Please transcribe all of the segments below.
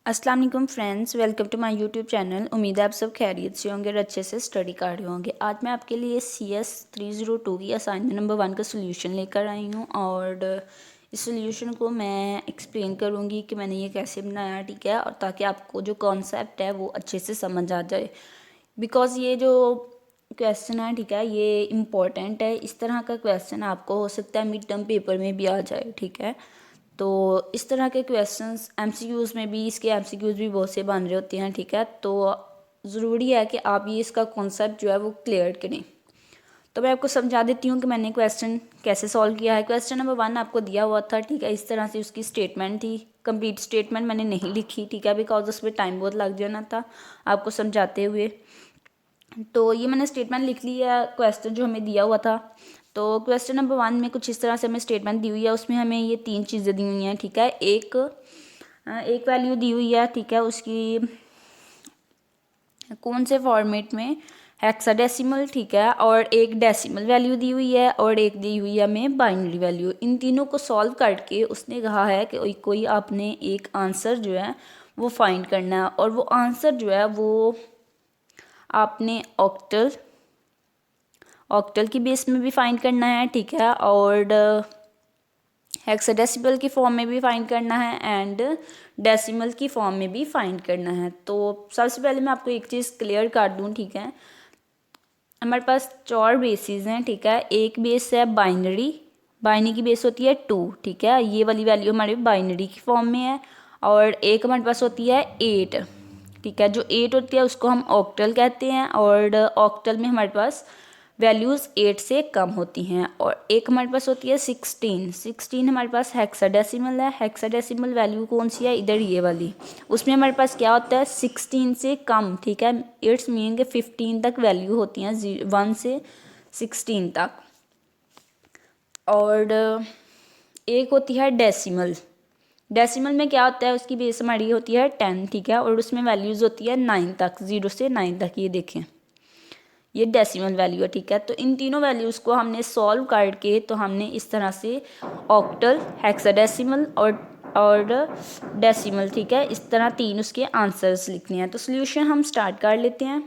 अस्सलाम वालेकुम friends, welcome to my YouTube channel. उम्मीद है आप सब खैरियत से होंगे और अच्छे से स्टडी कर रहे होंगे। आज मैं आपके लिए CS 302 की असाइनमेंट नंबर 1 का सोल्यूशन लेकर आई हूँ और इस सोल्यूशन को मैं एक्सप्लेन करूँगी कि मैंने ये कैसे बनाया, ठीक है, और ताकि आपको जो कॉन्सेप्ट है वो अच्छे से समझ आ जाए। बिकॉज़ ये जो क्वेश्चन है, ठीक है, ये इम्पॉर्टेंट है। इस तरह का क्वेश्चन आपको हो सकता है मिड टर्म पेपर में भी आ जाए, ठीक है। तो इस तरह के क्वेश्चंस MCQs में भी, इसके MCQs भी बहुत से बन रहे होते हैं, ठीक है। तो ज़रूरी है कि आप ये इसका कॉन्सेप्ट जो है वो क्लियर करें। तो मैं आपको समझा देती हूँ कि मैंने क्वेश्चन कैसे सॉल्व किया है। क्वेश्चन नंबर 1 आपको दिया हुआ था, ठीक है, इस तरह से उसकी स्टेटमेंट थी। कंप्लीट स्टेटमेंट मैंने नहीं लिखी, ठीक है, बिकॉज उसमें टाइम बहुत लग जाना था आपको समझाते हुए। तो ये मैंने स्टेटमेंट लिख ली है, क्वेश्चन जो हमें दिया हुआ था। तो क्वेश्चन नंबर 1 में कुछ इस तरह से हमें स्टेटमेंट दी हुई है। उसमें हमें ये 3 चीज़ें दी हुई हैं, ठीक है। एक वैल्यू दी हुई है, ठीक है, उसकी कौन से फॉर्मेट में, हेक्साडेसिमल, ठीक है, और एक डेसिमल वैल्यू दी हुई है और एक दी हुई है हमें बाइनरी वैल्यू। इन तीनों को सॉल्व करके उसने कहा है कि कोई आपने एक आंसर जो है वो फाइंड करना है और वो आंसर जो है वो आपने ऑक्टल की बेस में भी फाइंड करना है, ठीक है, और हेक्साडेसिमल की फॉर्म में भी फाइंड करना है एंड डेसिमल की फॉर्म में भी फाइंड करना है। तो सबसे पहले मैं आपको एक चीज़ क्लियर कर दूं, ठीक है। हमारे पास 4 बेसिस हैं, ठीक है। एक बेस है बाइनरी की बेस होती है 2, ठीक है, ये वाली वैल्यू हमारे बाइनरी की फॉर्म में है। और एक हमारे पास होती है 8, ठीक है, जो 8 होती है उसको हम ऑक्टल कहते हैं और ऑक्टल में हमारे पास वैल्यूज़ 8 से कम होती हैं। और एक हमारे पास होती है 16 हमारे पास हेक्साडेसिमल है। हेक्साडेसिमल वैल्यू कौन सी है, इधर ये वाली। उसमें हमारे पास क्या होता है, 16 से कम, ठीक है, इट्स मीन के 15 तक वैल्यू होती हैं, 1 से 16 तक। और एक होती है डेसिमल। डेसिमल में क्या होता है, उसकी बेस हमारी होती है 10, ठीक है, और उसमें वैल्यूज़ होती है 9 तक, 0 से 9 तक। ये देखें, ये डेसिमल वैल्यू है, ठीक है। तो इन तीनों वैल्यूज़ को हमने सॉल्व करके तो हमने इस तरह से ऑक्टल, हेक्साडेसिमल और डेसिमल, ठीक है, इस तरह 3 उसके आंसर्स लिखने हैं। तो सोल्यूशन हम स्टार्ट कर लेते हैं।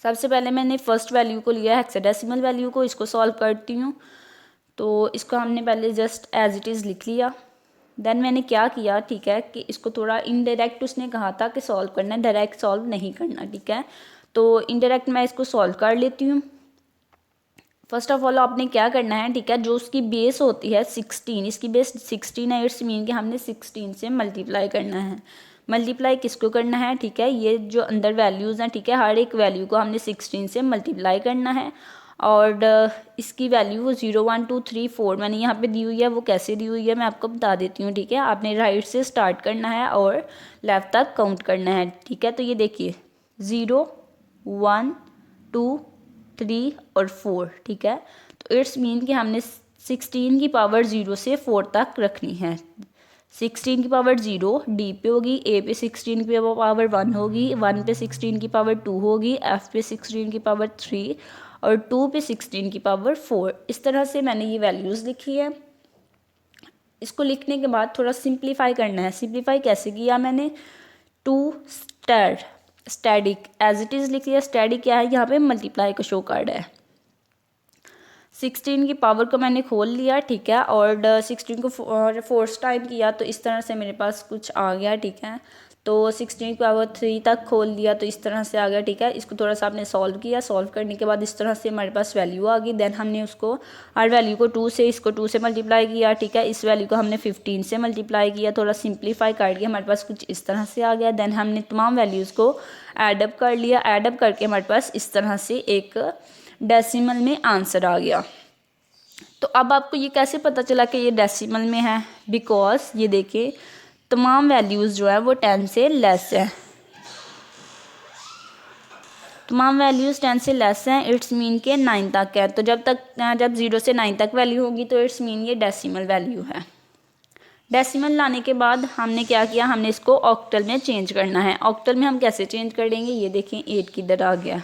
सबसे पहले मैंने फर्स्ट वैल्यू को लिया, हेक्साडेसिमल वैल्यू को, इसको सॉल्व करती हूँ। तो इसको हमने पहले जस्ट एज इट इज़ लिख लिया। देन मैंने क्या किया, ठीक है, कि इसको थोड़ा इनडायरेक्ट, उसने कहा था कि सॉल्व करना है, डायरेक्ट सॉल्व नहीं करना, ठीक है। तो इनडायरेक्ट मैं इसको सॉल्व कर लेती हूँ। फर्स्ट ऑफ ऑल आपने क्या करना है, ठीक है, जो उसकी बेस होती है 16, इसकी बेस 16 है, इट्स मीन कि हमने 16 से मल्टीप्लाई करना है। मल्टीप्लाई किसको करना है, ठीक है, ये जो अंदर वैल्यूज़ हैं, ठीक है, हर एक वैल्यू को हमने 16 से मल्टीप्लाई करना है। और इसकी वैल्यू वो 0 1 2 3 4 मैंने यहाँ पे दी हुई है। वो कैसे दी हुई है मैं आपको बता देती हूँ, ठीक है। आपने राइट से स्टार्ट करना है और लेफ़्ट तक काउंट करना है, ठीक है। तो ये देखिए 0 1 2 3 और 4, ठीक है। तो इट्स मीन कि हमने 16 की पावर 0 से 4 तक रखनी है। 16 की पावर 0 डी पे होगी, ए पे 16 की पावर 1 होगी, 1 पे 16 की पावर 2 होगी, एफ पे 16 की पावर 3 और 2 पे 16 की पावर 4। इस तरह से मैंने ये वैल्यूज़ लिखी है। इसको लिखने के बाद थोड़ा सिंप्लीफाई करना है। सिंप्लीफाई कैसे किया मैंने, to static as it is लिख लिया। स्टैटिक क्या है, यहाँ पे मल्टीप्लाई का शो कार्ड है। 16 की पावर को मैंने खोल लिया, ठीक है, और 16 को फोर्थ टाइम किया तो इस तरह से मेरे पास कुछ आ गया, ठीक है। तो 16 की पावर 3 तक खोल दिया तो इस तरह से आ गया, ठीक है। इसको थोड़ा सा आपने सॉल्व किया। सॉल्व करने के बाद इस तरह से हमारे पास वैल्यू आ गई। देन हमने उसको हर वैल्यू को 2 से, इसको 2 से मल्टीप्लाई किया, ठीक है। इस वैल्यू को हमने 15 से मल्टीप्लाई किया। थोड़ा सिंप्लीफाई करके हमारे पास कुछ इस तरह से आ गया। देन हमने तमाम वैल्यूज़ को एडअप कर लिया। एडअप करके हमारे पास इस तरह से एक डेसिमल में आंसर आ गया। तो अब आपको ये कैसे पता चला कि ये डेसिमल में है, बिकॉज ये देखिए तमाम वैल्यूज़ जो है वो 10 से लेस है। तमाम वैल्यूज़ 10 से लेस हैं, इट्स मीन के 9 तक है। तो जब 0 से 9 तक वैल्यू होगी तो इट्स मीन ये डेसिमल वैल्यू है। डेसिमल लाने के बाद हमने क्या किया, हमने इसको ऑक्टल में चेंज करना है। ऑक्टल में हम कैसे चेंज कर देंगे, ये देखें 8 किधर आ गया,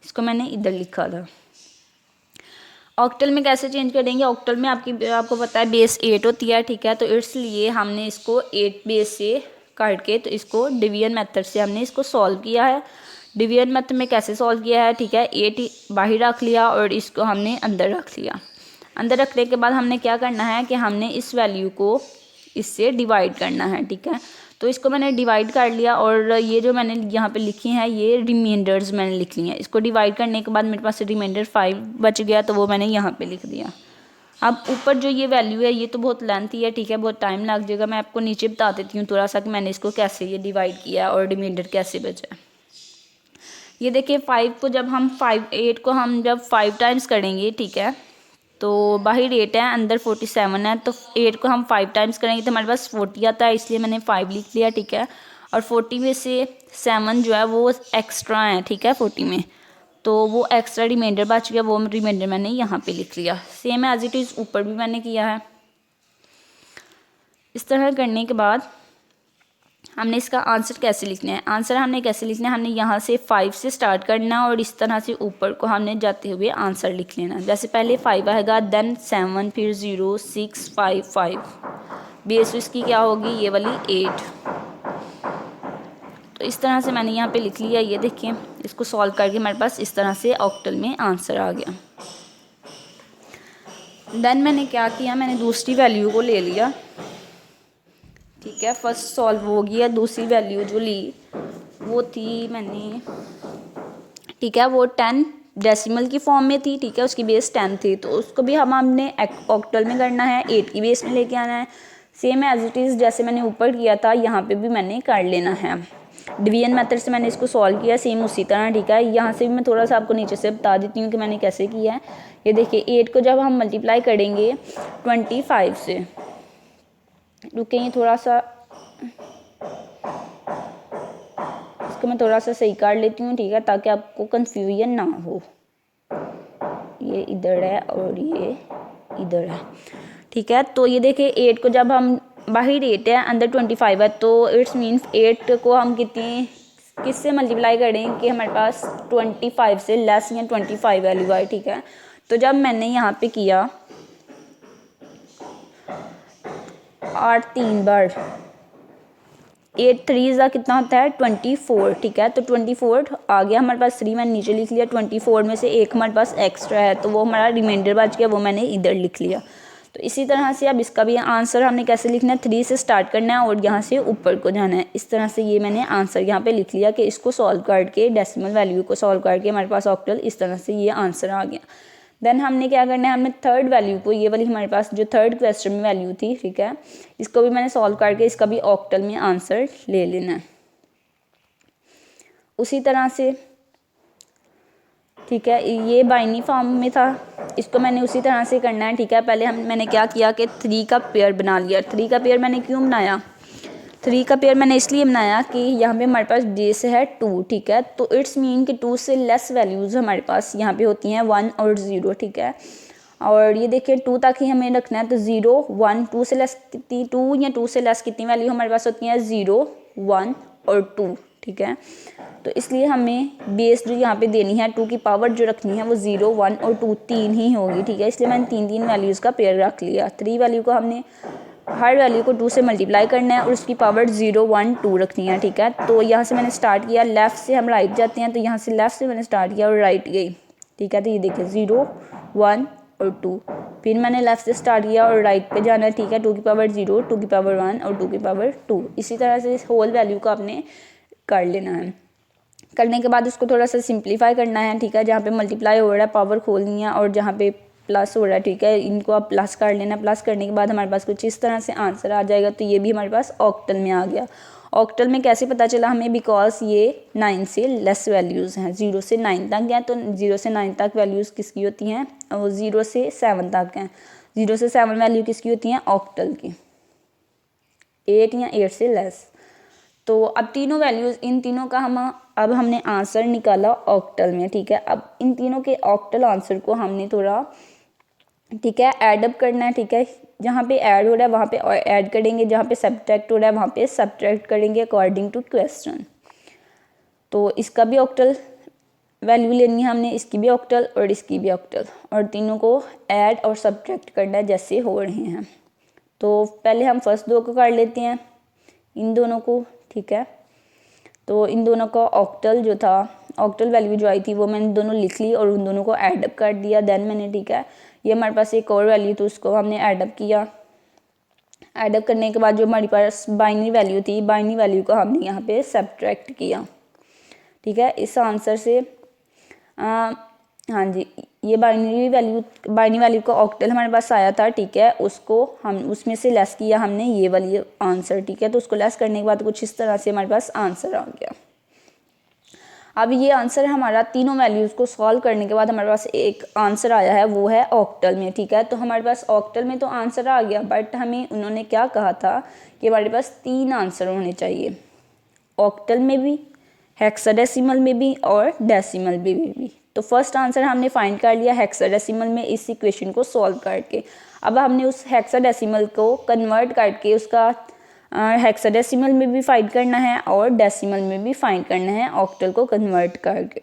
इसको मैंने इधर लिखा था। ऑक्टल में कैसे चेंज करेंगे, ऑक्टल में आपको पता है बेस 8 होती है, ठीक है। तो इसलिए हमने इसको 8 बेस से काट के, तो इसको डिवीजन मेथड से हमने इसको सॉल्व किया है। डिवीजन मेथड में कैसे सॉल्व किया है, ठीक है, 8 बाहर रख लिया और इसको हमने अंदर रख लिया। अंदर रखने के बाद हमने क्या करना है कि हमने इस वैल्यू को इससे डिवाइड करना है, ठीक है। तो इसको मैंने डिवाइड कर लिया और ये जो मैंने यहाँ पे लिखी हैं ये रिमाइंडर्स मैंने लिख ली हैं। इसको डिवाइड करने के बाद मेरे पास रिमाइंडर 5 बच गया, तो वो मैंने यहाँ पे लिख दिया। अब ऊपर जो ये वैल्यू है ये तो बहुत लेंथी है, ठीक है, बहुत टाइम लग जाएगा। मैं आपको नीचे बता देती हूँ थोड़ा सा कि मैंने इसको कैसे ये डिवाइड किया और रिमाइंडर कैसे बचा। ये देखिए 8 को जब हम 5 टाइम्स करेंगे, ठीक है, तो बाहर 8 है, अंदर 47 है, तो 8 को हम 5 टाइम्स करेंगे तो हमारे पास 40 आता है, इसलिए मैंने 5 लिख लिया, ठीक है। और 40 में से 7 जो है वो एक्स्ट्रा है, ठीक है, 40 में, तो वो एक्स्ट्रा रिमाइंडर बच गया, वो रिमाइंडर मैंने यहाँ पे लिख लिया। सेम एज इट इज़ ऊपर भी मैंने किया है। इस तरह करने के बाद हमने इसका आंसर कैसे लिखना है, आंसर हमने कैसे लिखना है, हमने यहाँ से 5 से स्टार्ट करना और इस तरह से ऊपर को हमने जाते हुए आंसर लिख लेना। जैसे पहले 5 आएगा, देन 7, फिर 0, 6, 5, 5, बेस इसकी क्या होगी, ये वाली 8। तो इस तरह से मैंने यहाँ पे लिख लिया। ये देखिए इसको सॉल्व करके हमारे पास इस तरह से ऑक्टल में आंसर आ गया। देन मैंने क्या किया, मैंने दूसरी वैल्यू को ले लिया, ठीक है, फर्स्ट सॉल्व हो गया। दूसरी वैल्यू जो ली वो थी मैंने, ठीक है, वो 10 डेसिमल की फॉर्म में थी, ठीक है, उसकी बेस 10 थी, तो उसको भी हमने ऑक्टल में करना है, 8 की बेस में लेके आना है। सेम एज इट इज़ जैसे मैंने ऊपर किया था यहाँ पे भी मैंने कर लेना है। डिवीजन मेथड से मैंने इसको सॉल्व किया सेम उसी तरह, ठीक है। यहाँ से भी मैं थोड़ा सा आपको नीचे से बता देती हूँ कि मैंने कैसे किया है। ये देखिए 8 को जब हम मल्टीप्लाई करेंगे 25 से, रुकेंगे थोड़ा सा, इसको मैं थोड़ा सा सही कर लेती हूँ, ठीक है, ताकि आपको कंफ्यूजन ना हो। ये इधर है और ये इधर है, ठीक है। तो ये देखिए 8 को जब हम बाहर 8 है, अंदर 25 है, तो इट्स मीन्स 8 को हम किससे मल्टीप्लाई करें कि हमारे पास 25 से लेस या 25 वैल्यू आए, ठीक है। तो जब मैंने यहाँ पे किया 8 3 बार, 8 3 का कितना होता है 24, ठीक है। तो 24 आ गया हमारे पास, 3 मैंने नीचे लिख लिया। 24 में से एक हमारे पास एक्स्ट्रा है, तो वो हमारा रिमाइंडर बच गया, वो मैंने इधर लिख लिया। तो इसी तरह से अब इसका भी आंसर हमने कैसे लिखना है, 3 से स्टार्ट करना है और यहाँ से ऊपर को जाना है। इस तरह से ये मैंने आंसर यहाँ पे लिख लिया कि इसको सॉल्व करके, डेसिमल वैल्यू को सॉल्व करके हमारे पास ऑक्टल, इस तरह से ये आंसर आ गया। देन हमने क्या करना है, हमने थर्ड वैल्यू को, ये वाली हमारे पास जो थर्ड क्वेश्चन में वैल्यू थी, ठीक है, इसको भी मैंने सॉल्व करके इसका भी ऑक्टल में आंसर ले लेना है उसी तरह से, ठीक है। ये बाइनरी फॉर्म में था, इसको मैंने उसी तरह से करना है, ठीक है। पहले मैंने क्या किया कि 3 का पेयर बना लिया। 3 का पेयर मैंने क्यों बनाया, 3 का पेयर मैंने इसलिए बनाया कि यहाँ पे हमारे पास बेस है 2, ठीक है। तो इट्स मीन कि 2 से लेस वैल्यूज़ हमारे पास यहाँ पे होती हैं 1 और 0, ठीक है। और ये देखिए 2 तक ही हमें रखना है, तो 0 1, 2 से लेस कितनी, 2 या 2 से लेस कितनी वैल्यू हमारे पास होती हैं 0 1 और 2, ठीक है। तो इसलिए हमें बेस जो यहाँ पे देनी है 2 की पावर जो रखनी है वो 0 1 और 2 3 ही होगी, ठीक है। इसलिए मैंने 3 वैल्यूज़ का पेयर रख लिया। 3 वैल्यू को हमने हर वैल्यू को 2 से मल्टीप्लाई करना है और उसकी पावर 0 1 2 रखनी है, ठीक है। तो यहाँ से मैंने स्टार्ट किया, लेफ़्ट से हम राइट जाते हैं, तो यहाँ से लेफ़्ट से मैंने स्टार्ट किया और राइट गई, ठीक है। तो ये देखिए 0 1 और 2, फिर मैंने लेफ़्ट से स्टार्ट किया और राइट पे जाना है, ठीक है। 2 की पावर 0, 2 की पावर 1 और 2 की पावर 2, इसी तरह से इस होल वैल्यू को आपने कर लेना है। करने के बाद उसको थोड़ा सा सिंप्लीफाई करना है, ठीक है। जहाँ पे मल्टीप्लाई हो रहा है पावर खोलनी है और जहाँ पे प्लस हो रहा है, ठीक है, इनको आप प्लस कर लेना। प्लस करने के बाद हमारे पास कुछ इस तरह से आंसर आ जाएगा। तो ये भी हमारे पास ऑक्टल में आ गया। ऑक्टल में कैसे पता चला हमें, बिकॉज ये 9 से लेस वैल्यूज़ हैं, 0 से 9 तक हैं। तो 0 से 9 तक वैल्यूज़ किसकी होती हैं, वो 0 से 7 तक हैं। 0 से 7 वैल्यू किसकी होती हैं, ऑक्टल की, 8 या 8 से लेस। तो अब तीनों वैल्यूज़, इन तीनों का अब हमने आंसर निकाला ऑक्टल में, ठीक है। अब इन तीनों के ऑक्टल आंसर को हमने थोड़ा, ठीक है, ऐडअप करना है, ठीक है। जहाँ पे ऐड हो रहा है वहाँ पे ऐड करेंगे, जहाँ पे सब्ट्रैक्ट हो रहा है वहाँ पे सब्ट्रैक्ट करेंगे अकॉर्डिंग टू क्वेश्चन। तो इसका भी ऑक्टल वैल्यू लेनी है हमने, इसकी भी ऑक्टल और इसकी भी ऑक्टल, और तीनों को ऐड और सब्ट्रैक्ट करना है जैसे हो रहे हैं। तो पहले हम फर्स्ट दो को कर लेते हैं। इन दोनों को, ठीक है। तो इन दोनों का ऑक्टल जो था, ऑक्टल वैल्यू जो आई थी वो मैंने दोनों लिख ली और उन दोनों को ऐडअप कर दिया। देन मैंने, ठीक है, ये हमारे पास एक और वैल्यू तो उसको हमने ऐडअप किया। ऐडअप करने के बाद जो हमारे पास बाइनरी वैल्यू थी, बाइनरी वैल्यू को हमने यहाँ पे सब्ट्रैक्ट किया, ठीक है। इस आंसर से हाँ जी, ये बाइनरी वैल्यू का ऑक्टल हमारे पास आया था, ठीक है। उसको हम उसमें से लेस किया हमने ये वाली आंसर, ठीक है। तो उसको लेस करने के बाद कुछ इस तरह से हमारे पास आंसर आ गया। अब ये आंसर हमारा तीनों वैल्यूज़ को सॉल्व करने के बाद हमारे पास एक आंसर आया है, वो है ऑक्टल में, ठीक है। तो हमारे पास ऑक्टल में तो आंसर आ गया, बट हमें उन्होंने क्या कहा था कि हमारे पास 3 आंसर होने चाहिए, ऑक्टल में भी, हेक्साडेसिमल में भी और डेसिमल में भी। तो फर्स्ट आंसर हमने फाइंड कर लिया हेक्साडेसिमल में इस इक्वेशन को सॉल्व करके। अब हमने उस हेक्साडेसिमल को कन्वर्ट करके उसका हेक्साडेसिमल में भी फाइंड करना है और डेसिमल में भी फाइंड करना है ऑक्टल को कन्वर्ट करके।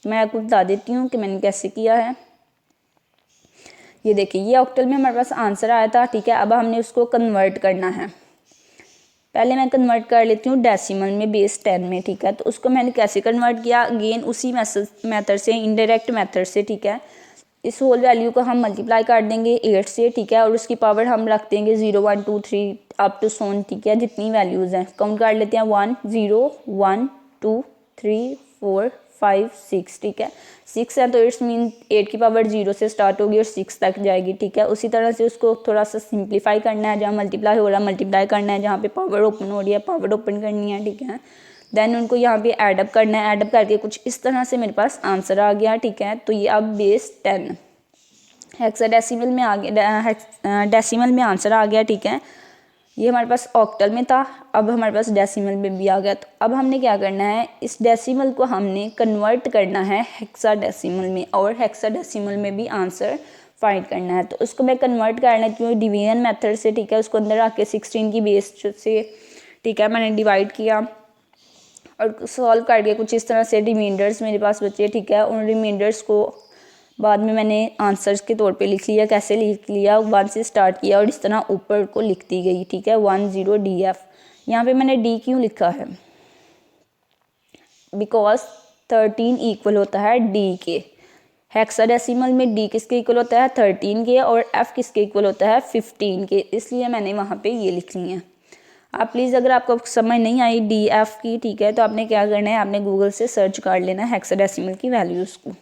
मैं आपको बता देती हूँ कि मैंने कैसे किया है। ये देखिए, ये ऑक्टल में हमारे पास आंसर आया था, ठीक है। अब हमने उसको कन्वर्ट करना है। पहले मैं कन्वर्ट कर लेती हूँ डेसिमल में, बेस 10 में, ठीक है। तो उसको मैंने कैसे कन्वर्ट किया, अगेन उसी मेथड से, इनडायरेक्ट मेथड से, ठीक है। इस होल वैल्यू को हम मल्टीप्लाई कर देंगे 8 से, ठीक है। और उसकी पावर हम रख देंगे 0 1 2 3 अप टू सोन, ठीक है। जितनी वैल्यूज़ हैं काउंट कर लेते हैं, 1 0 1 2 3 4 5 6, ठीक है। 6 है तो इट्स मीन 8 की पावर 0 से स्टार्ट होगी और 6 तक जाएगी, ठीक है। उसी तरह से उसको थोड़ा सा सिंप्लीफाई करना है, जहाँ मल्टीप्लाई हो रहा है मल्टीप्लाई करना है, जहाँ पे पावर ओपन हो रही है पावर ओपन करनी है, ठीक है। देन उनको यहाँ पे ऐडअप करना है, ऐडअप करके कुछ इस तरह से मेरे पास आंसर आ गया, ठीक है। तो ये अब बेस 10 हेक्साडेसिमल में आ गया, डेसिमल में आंसर आ गया, ठीक है। ये हमारे पास ऑक्टल में था, अब हमारे पास डेसिमल में भी आ गया। तो अब हमने क्या करना है, इस डेसिमल को हमने कन्वर्ट करना है हेक्साडेसिमल में और हेक्साडेसिमल में भी आंसर फाइंड करना है। तो उसको मैं कन्वर्ट कर लेती हूँ डिवीजन मेथड से, ठीक है। उसको अंदर आके 16 की बेस से, ठीक है, मैंने डिवाइड किया और सॉल्व कर दिया। कुछ इस तरह से रिमाइंडर्स मेरे पास बचे, ठीक है। उन रिमाइंडर्स को बाद में मैंने आंसर्स के तौर पे लिख लिया। कैसे लिख लिया, 1 से स्टार्ट किया और इस तरह ऊपर को लिखती गई, ठीक है। 1 0 DF। यहाँ पे मैंने D क्यों लिखा है, बिकॉज 13 इक्वल होता है D के। हेक्साडेसिमल में D किसके इक्वल होता है, 13 के, और F किसके इक्वल होता है, 15 के, इसलिए मैंने वहाँ पे ये लिख ली है। आप प्लीज़, अगर आपको समझ नहीं आई DF की, ठीक है, तो आपने क्या करना है, आपने गूगल से सर्च कर लेना है हेक्साडेसिमल की वैल्यूज़ को।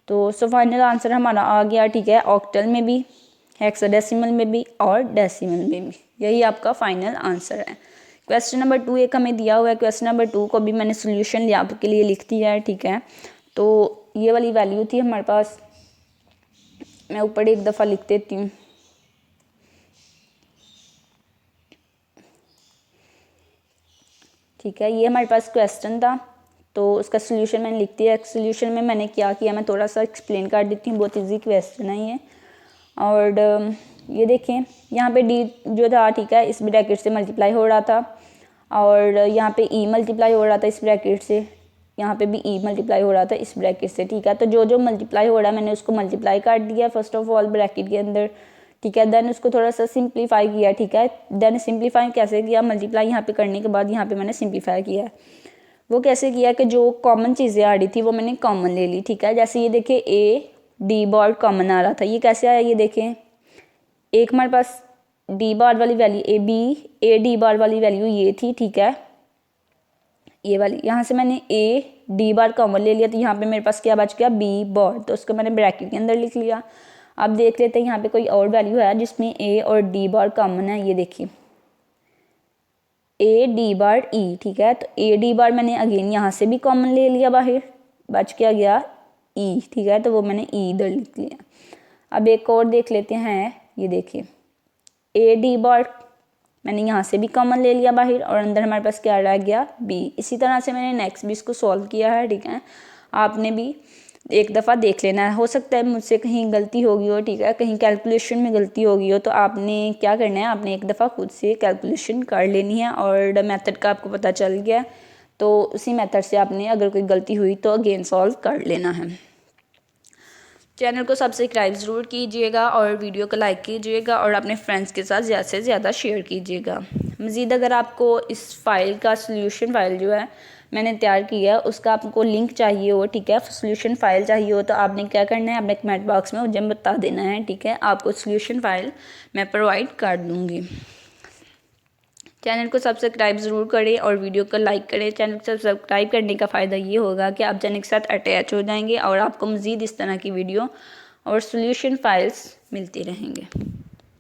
तो सो फाइनल आंसर हमारा आ गया, ठीक है, ऑक्टल में भी, हेक्साडेसिमल में भी और डेसिमल में भी। यही आपका फाइनल आंसर है। क्वेश्चन नंबर 2 एक हमें दिया हुआ है। क्वेश्चन नंबर 2 को भी मैंने सोल्यूशन आपके लिए लिख दिया है, ठीक है। तो ये वाली वैल्यू थी हमारे पास, मैं ऊपर एक दफ़ा लिख देती हूँ, ठीक है। ये हमारे पास क्वेश्चन था, तो उसका सोल्यूशन मैंने लिख दिया। सोल्यूशन में मैंने क्या किया, मैं थोड़ा सा एक्सप्लेन कर देती हूँ। बहुत इजी क्वेश्चन है ये। और ये देखें, यहाँ पे D जो था, ठीक है, इस ब्रैकेट से मल्टीप्लाई हो रहा था और यहाँ पे E मल्टीप्लाई हो रहा था इस ब्रैकेट से, यहाँ पे भी E मल्टीप्लाई हो रहा था इस ब्रैकेट से, ठीक है। तो जो जो मल्टीप्लाई हो रहा है मैंने उसको मल्टीप्लाई कर दिया फर्स्ट ऑफ ऑल ब्रैकेट के अंदर, ठीक है। देन उसको थोड़ा सा सिंप्लीफाई किया, ठीक है। देन सिंप्लीफाई कैसे किया, मल्टीप्लाई यहाँ पे करने के बाद यहाँ पे मैंने सिंप्लीफाई किया। वो कैसे किया कि जो कॉमन चीज़ें आ रही थी वो मैंने कॉमन ले ली, ठीक है। जैसे ये देखिए A D बार कॉमन आ रहा था, ये कैसे आया, ये देखें, एक हमारे पास D बार वाली वैल्यू A D बार वाली वैल्यू ये थी, ठीक है, ये वाली। यहाँ से मैंने A D बार कॉमन ले लिया, तो यहाँ पे मेरे पास क्या बच गया, B बार, तो उसको मैंने ब्रैकेट के अंदर लिख लिया। अब देख लेते हैं यहाँ पे कोई और वैल्यू है जिसमें A और D बार कॉमन है। ये देखिए A D बार E, ठीक है। तो A D बार मैंने अगेन यहाँ से भी कॉमन ले लिया बाहर, बच क्या गया E, ठीक है। तो वो मैंने E इधर लिख लिया। अब एक और देख लेते हैं, ये देखिए A D बार मैंने यहाँ से भी कॉमन ले लिया बाहर और अंदर हमारे पास क्या रह गया, B। इसी तरह से मैंने नेक्स्ट भी इसको सॉल्व किया है, ठीक है। आपने भी एक दफ़ा देख लेना है, हो सकता है मुझसे कहीं गलती होगी हो, ठीक है, कहीं कैलकुलेशन में गलती होगी हो, तो आपने क्या करना है, आपने एक दफ़ा खुद से कैलकुलेशन कर लेनी है और मेथड का आपको पता चल गया तो उसी मेथड से आपने अगर कोई गलती हुई तो अगेन सॉल्व कर लेना है। चैनल को सब्सक्राइब ज़रूर कीजिएगा और वीडियो को लाइक कीजिएगा और अपने फ्रेंड्स के साथ ज़्यादा से ज़्यादा शेयर कीजिएगा। मज़ीद अगर आपको इस फ़ाइल का सोल्यूशन फ़ाइल जो है मैंने तैयार किया है उसका आपको लिंक चाहिए हो, ठीक है, सोल्यूशन फ़ाइल चाहिए हो, तो आपने क्या करना है, अपने कमेंट बॉक्स में मुझे बता देना है, ठीक है। आपको सोल्यूशन फ़ाइल मैं प्रोवाइड कर दूँगी। चैनल को सब्सक्राइब ज़रूर करें और वीडियो को लाइक करें। चैनल को सब्सक्राइब करने का फ़ायदा ये होगा कि आप चैनल के साथ अटैच हो जाएंगे और आपको मज़ीद इस तरह की वीडियो और सोल्यूशन फ़ाइल्स मिलती रहेंगे।